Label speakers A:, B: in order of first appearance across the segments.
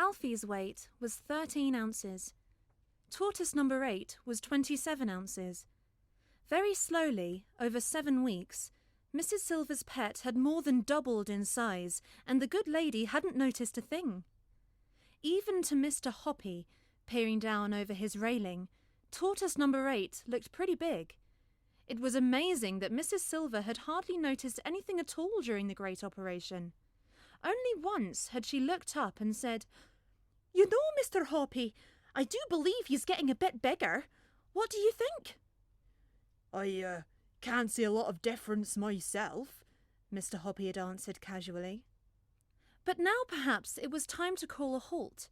A: Alfie's weight was 13 ounces. Tortoise number 8 was 27 ounces. Very slowly, over 7 weeks, Mrs. Silver's pet had more than doubled in size, and the good lady hadn't noticed a thing. Even to Mr. Hoppy, peering down over his railing, Tortoise number 8 looked pretty big. It was amazing that Mrs. Silver had hardly noticed anything at all during the great operation. Only once had she looked up and said, "You know, Mr. Hoppy, I do believe he's getting a bit bigger. What do you think?"
B: I can't see a lot of difference myself," Mr. Hoppy had answered casually.
A: But now perhaps it was time to call a halt,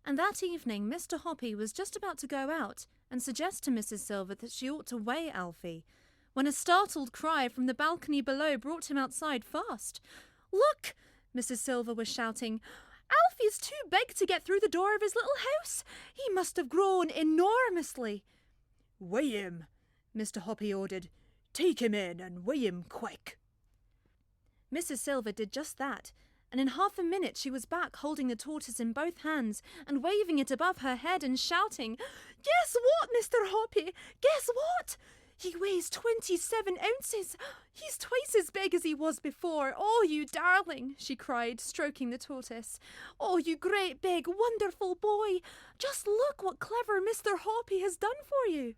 A: and that evening Mr. Hoppy was just about to go out and suggest to Mrs. Silver that she ought to weigh Alfie, when a startled cry from the balcony below brought him outside fast. "Look!" Mrs. Silver was shouting. "Alfie's too big to get through the door of his little house. He must have grown enormously."
B: "Weigh him," Mr. Hoppy ordered. "Take him in and weigh him quick."
A: Mrs. Silver did just that, and in half a minute she was back holding the tortoise in both hands and waving it above her head and shouting, "Guess what, Mr. Hoppy? Guess what? He weighs 27 ounces. He's twice as big as he was before. Oh, you darling," she cried, stroking the tortoise. "Oh, you great big, wonderful boy. Just look what clever Mr. Hoppy has done for you."